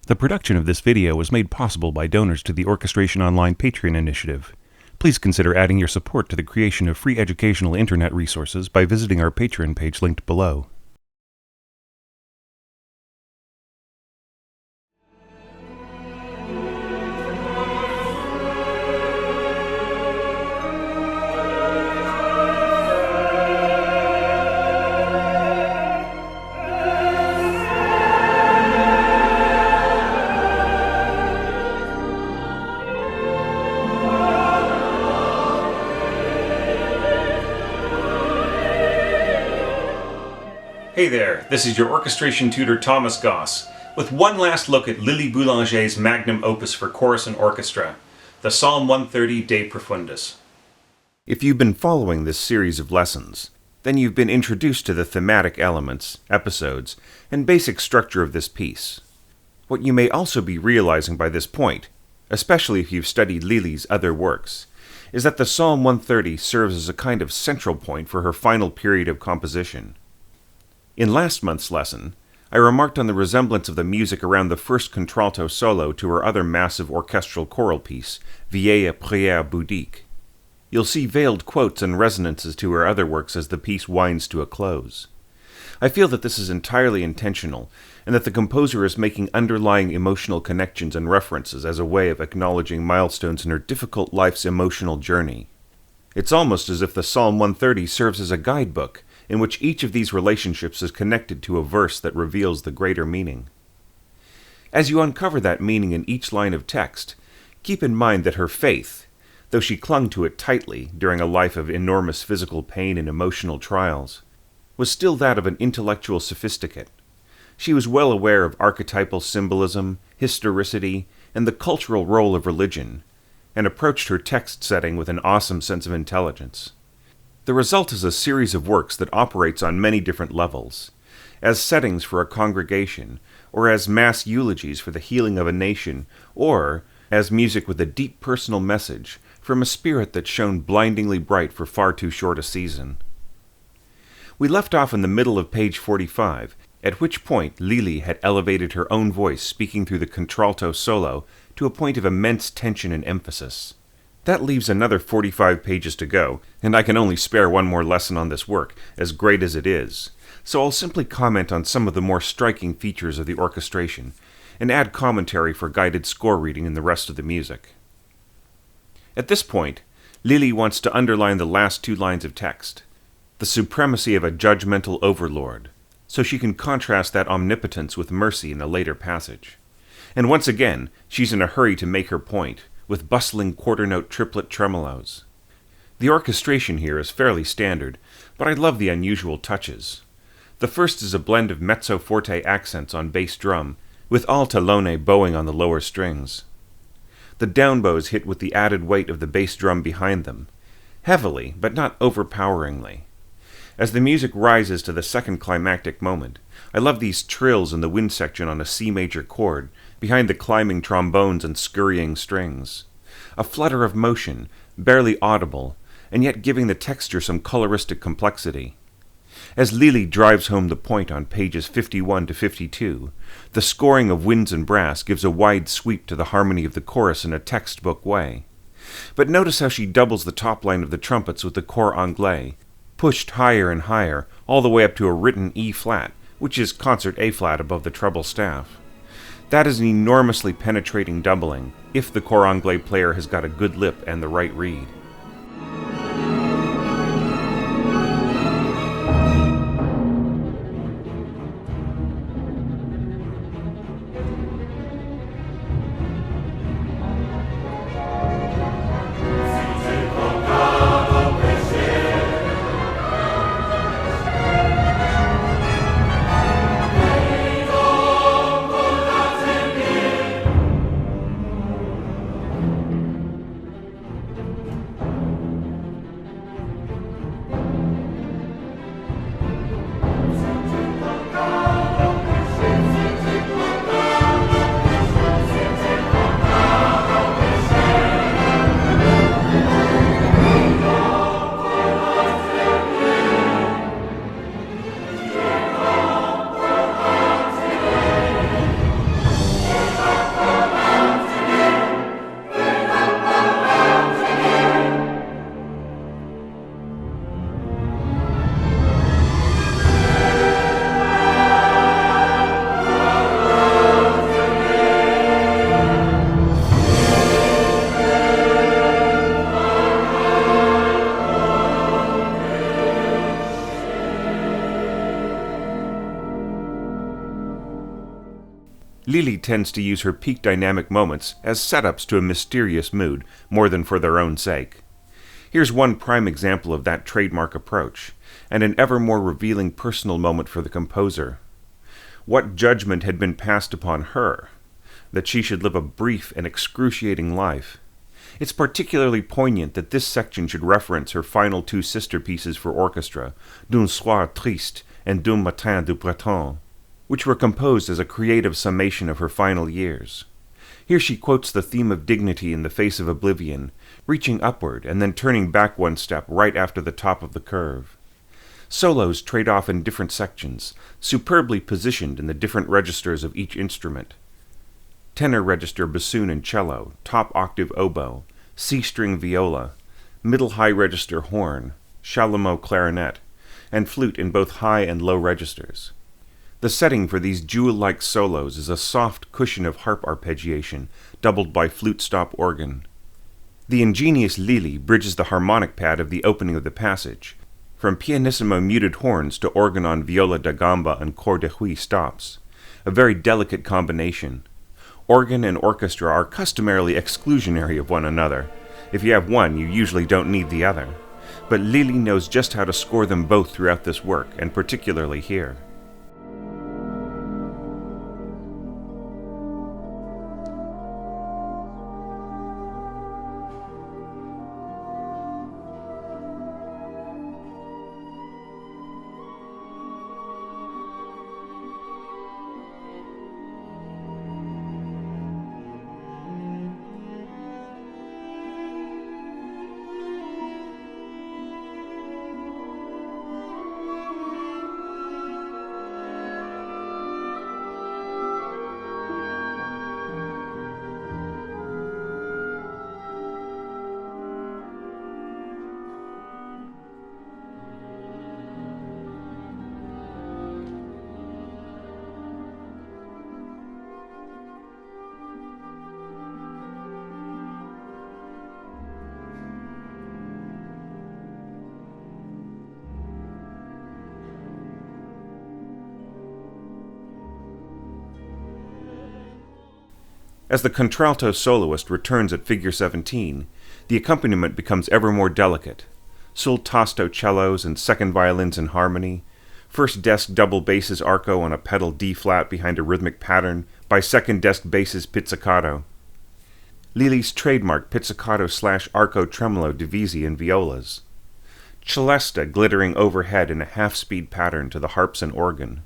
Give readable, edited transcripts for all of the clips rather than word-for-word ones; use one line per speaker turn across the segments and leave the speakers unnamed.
The production of this video was made possible by donors to the Orchestration Online Patreon initiative. Please consider adding your support to the creation of free educational internet resources by visiting our Patreon page linked below.
Hey there, this is your orchestration tutor Thomas Goss, with one last look at Lili Boulanger's magnum opus for chorus and orchestra, the Psalm 130 De Profundis.
If you've been following this series of lessons, then you've been introduced to the thematic elements, episodes, and basic structure of this piece. What you may also be realizing by this point, especially if you've studied Lili's other works, is that the Psalm 130 serves as a kind of central point for her final period of composition. In last month's lesson, I remarked on the resemblance of the music around the first contralto solo to her other massive orchestral choral piece, Vieille Prière Bouddhique. You'll see veiled quotes and resonances to her other works as the piece winds to a close. I feel that this is entirely intentional, and that the composer is making underlying emotional connections and references as a way of acknowledging milestones in her difficult life's emotional journey. It's almost as if the Psalm 130 serves as a guidebook, in which each of these relationships is connected to a verse that reveals the greater meaning. As you uncover that meaning in each line of text, keep in mind that her faith, though she clung to it tightly during a life of enormous physical pain and emotional trials, was still that of an intellectual sophisticate. She was well aware of archetypal symbolism, historicity, and the cultural role of religion, and approached her text setting with an awesome sense of intelligence. The result is a series of works that operates on many different levels, as settings for a congregation, or as mass eulogies for the healing of a nation, or as music with a deep personal message from a spirit that shone blindingly bright for far too short a season. We left off in the middle of page 45, at which point Lili had elevated her own voice speaking through the contralto solo to a point of immense tension and emphasis. That leaves another 45 pages to go, and I can only spare one more lesson on this work, as great as it is, so I'll simply comment on some of the more striking features of the orchestration, and add commentary for guided score reading in the rest of the music. At this point, Lili wants to underline the last two lines of text, the supremacy of a judgmental overlord, so she can contrast that omnipotence with mercy in a later passage. And once again, she's in a hurry to make her point, with bustling quarter-note triplet tremolos. The orchestration here is fairly standard, but I love the unusual touches. The first is a blend of mezzo-forte accents on bass drum, with altalone bowing on the lower strings. The down bows hit with the added weight of the bass drum behind them, heavily, but not overpoweringly. As the music rises to the second climactic moment, I love these trills in the wind section on a C major chord, behind the climbing trombones and scurrying strings. A flutter of motion, barely audible, and yet giving the texture some coloristic complexity. As Lili drives home the point on pages 51 to 52, the scoring of winds and brass gives a wide sweep to the harmony of the chorus in a textbook way. But notice how she doubles the top line of the trumpets with the cor anglais, pushed higher and higher, all the way up to a written E-flat, which is concert A-flat above the treble staff. That is an enormously penetrating doubling, if the cor anglais player has got a good lip and the right reed. Lili tends to use her peak dynamic moments as setups to a mysterious mood more than for their own sake. Here's one prime example of that trademark approach, and an ever more revealing personal moment for the composer. What judgment had been passed upon her? That she should live a brief and excruciating life. It's particularly poignant that this section should reference her final two sister pieces for orchestra, D'un soir triste and D'un matin du printemps, which were composed as a creative summation of her final years. Here she quotes the theme of dignity in the face of oblivion, reaching upward and then turning back one step right after the top of the curve. Solos trade off in different sections, superbly positioned in the different registers of each instrument. Tenor register bassoon and cello, top octave oboe, C-string viola, middle high register horn, chalumeau clarinet, and flute in both high and low registers. The setting for these jewel-like solos is a soft cushion of harp arpeggiation, doubled by flute stop organ. The ingenious Lili bridges the harmonic pad of the opening of the passage, from pianissimo muted horns to organ on viola da gamba and cor de huy stops, a very delicate combination. Organ and orchestra are customarily exclusionary of one another. If you have one, you usually don't need the other. But Lili knows just how to score them both throughout this work, and particularly here. As the contralto soloist returns at figure 17, the accompaniment becomes ever more delicate. Sul tasto cellos and second violins in harmony, first desk double basses arco on a pedal D-flat behind a rhythmic pattern by second desk basses pizzicato. Lili's trademark pizzicato/arco tremolo divisi in violas. Celesta glittering overhead in a half-speed pattern to the harps and organ.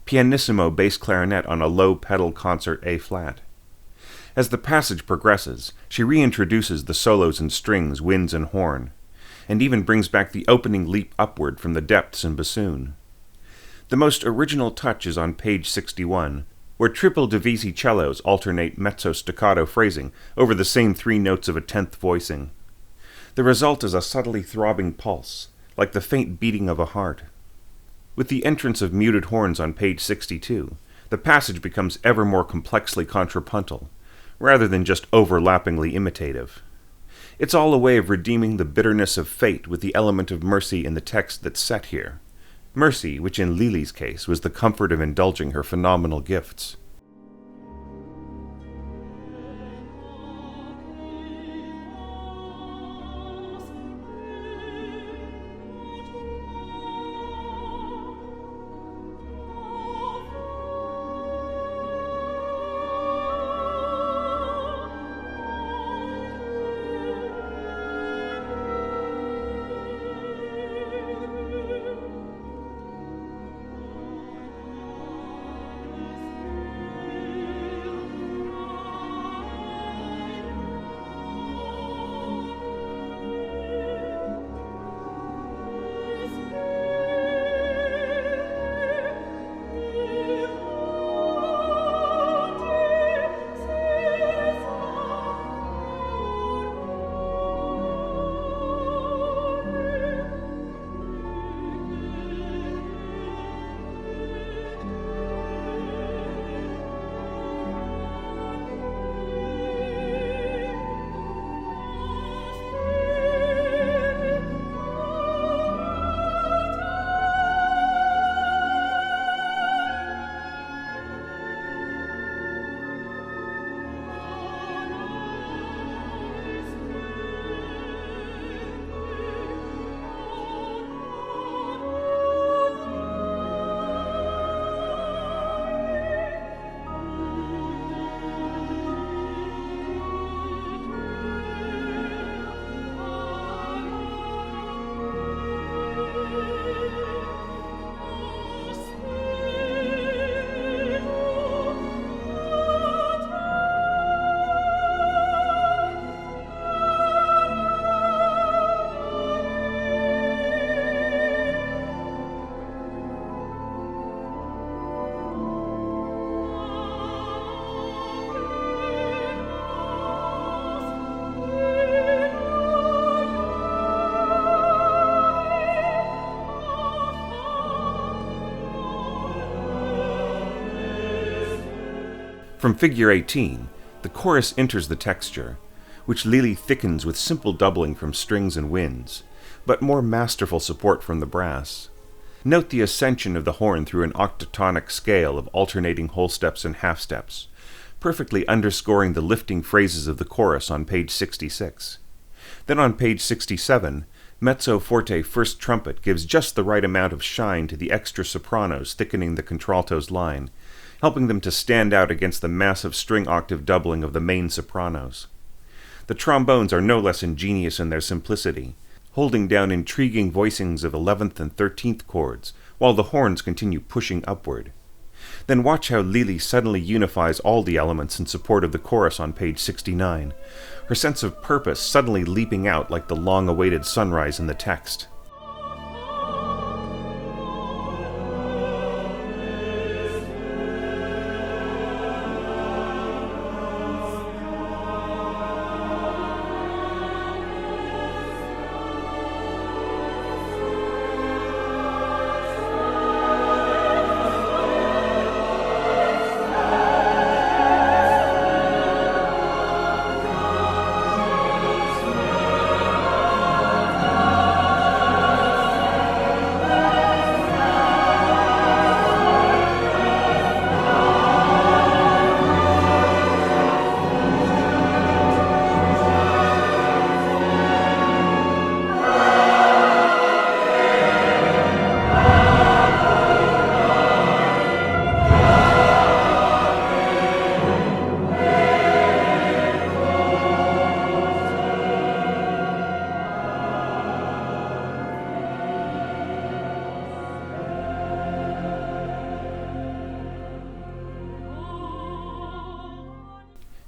Pianissimo bass clarinet on a low pedal concert A-flat. As the passage progresses, she reintroduces the solos in strings, winds, and horn, and even brings back the opening leap upward from the depths in bassoon. The most original touch is on page 61, where triple divisi cellos alternate mezzo-staccato phrasing over the same three notes of a tenth voicing. The result is a subtly throbbing pulse, like the faint beating of a heart. With the entrance of muted horns on page 62, the passage becomes ever more complexly contrapuntal, rather than just overlappingly imitative. It's all a way of redeeming the bitterness of fate with the element of mercy in the text that's set here. Mercy, which in Lili's case was the comfort of indulging her phenomenal gifts. From figure 18, the chorus enters the texture, which Lili thickens with simple doubling from strings and winds, but more masterful support from the brass. Note the ascension of the horn through an octatonic scale of alternating whole steps and half steps, perfectly underscoring the lifting phrases of the chorus on page 66. Then on page 67, mezzo forte first trumpet gives just the right amount of shine to the extra sopranos thickening the contralto's line, helping them to stand out against the massive string octave doubling of the main sopranos. The trombones are no less ingenious in their simplicity, holding down intriguing voicings of 11th and 13th chords, while the horns continue pushing upward. Then watch how Lili suddenly unifies all the elements in support of the chorus on page 69, her sense of purpose suddenly leaping out like the long-awaited sunrise in the text.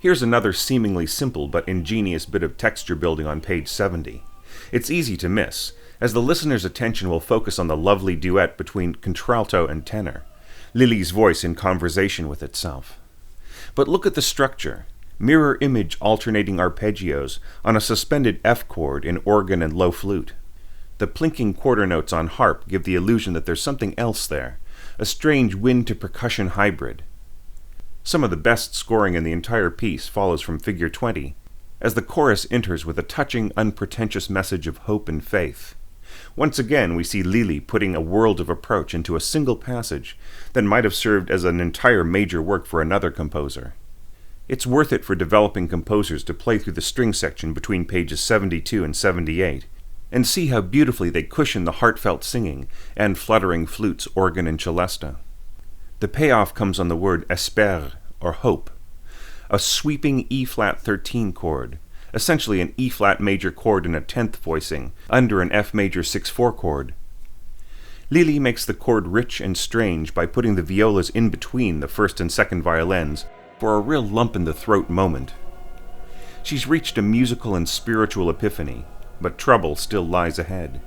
Here's another seemingly simple but ingenious bit of texture building on page 70. It's easy to miss, as the listener's attention will focus on the lovely duet between contralto and tenor, Lili's voice in conversation with itself. But look at the structure, mirror image alternating arpeggios on a suspended F chord in organ and low flute. The plinking quarter notes on harp give the illusion that there's something else there, a strange wind-to-percussion hybrid. Some of the best scoring in the entire piece follows from figure 20, as the chorus enters with a touching, unpretentious message of hope and faith. Once again, we see Lili putting a world of approach into a single passage that might have served as an entire major work for another composer. It's worth it for developing composers to play through the string section between pages 72 and 78, and see how beautifully they cushion the heartfelt singing and fluttering flutes, organ, and celesta. The payoff comes on the word espère, or hope, a sweeping E-flat 13 chord, essentially an E-flat major chord in a 10th voicing, under an F major 6/4 chord. Lili makes the chord rich and strange by putting the violas in between the first and second violins for a real lump-in-the-throat moment. She's reached a musical and spiritual epiphany, but trouble still lies ahead.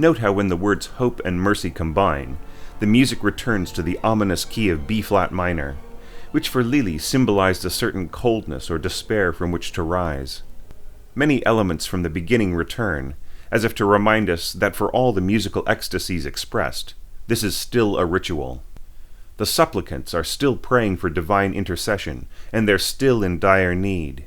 Note how when the words hope and mercy combine, the music returns to the ominous key of B-flat minor, which for Lili symbolized a certain coldness or despair from which to rise. Many elements from the beginning return, as if to remind us that for all the musical ecstasies expressed, this is still a ritual. The supplicants are still praying for divine intercession, and they're still in dire need.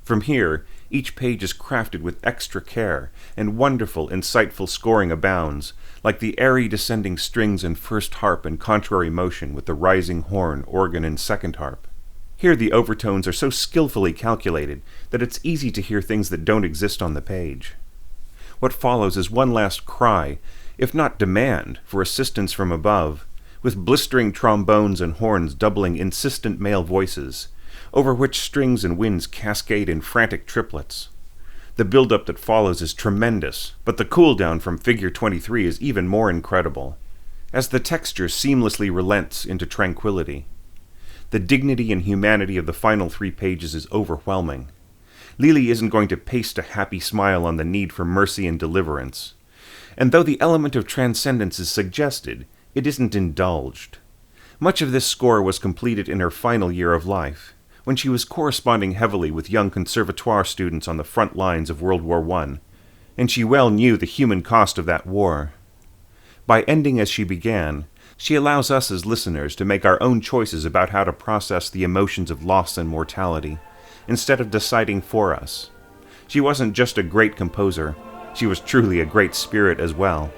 From here, each page is crafted with extra care, and wonderful, insightful scoring abounds, like the airy descending strings in first harp in contrary motion with the rising horn, organ, and second harp. Here the overtones are so skillfully calculated that it's easy to hear things that don't exist on the page. What follows is one last cry, if not demand, for assistance from above, with blistering trombones and horns doubling insistent male voices, over which strings and winds cascade in frantic triplets. The build-up that follows is tremendous, but the cool-down from Figure 23 is even more incredible, as the texture seamlessly relents into tranquility. The dignity and humanity of the final 3 pages is overwhelming. Lili isn't going to paste a happy smile on the need for mercy and deliverance. And though the element of transcendence is suggested, it isn't indulged. Much of this score was completed in her final year of life, when she was corresponding heavily with young conservatoire students on the front lines of World War I, and she well knew the human cost of that war. By ending as she began, she allows us as listeners to make our own choices about how to process the emotions of loss and mortality, instead of deciding for us. She wasn't just a great composer, she was truly a great spirit as well.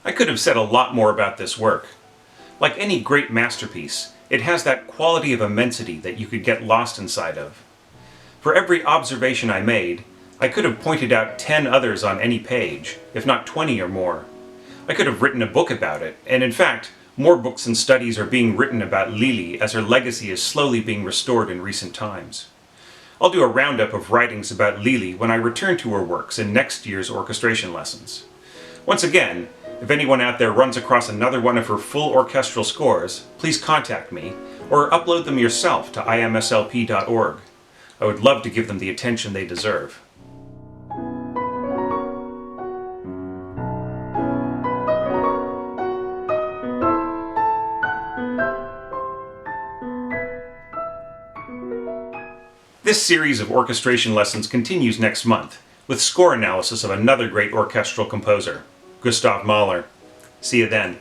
I could have said a lot more about this work. Like any great masterpiece, it has that quality of immensity that you could get lost inside of. For every observation I made, I could have pointed out 10 others on any page, if not 20 or more. I could have written a book about it, and in fact, more books and studies are being written about Lili as her legacy is slowly being restored in recent times. I'll do a roundup of writings about Lili when I return to her works in next year's orchestration lessons. Once again, if anyone out there runs across another one of her full orchestral scores, please contact me, or upload them yourself to imslp.org. I would love to give them the attention they deserve. This series of orchestration lessons continues next month, with score analysis of another great orchestral composer, Gustav Mahler. See you then.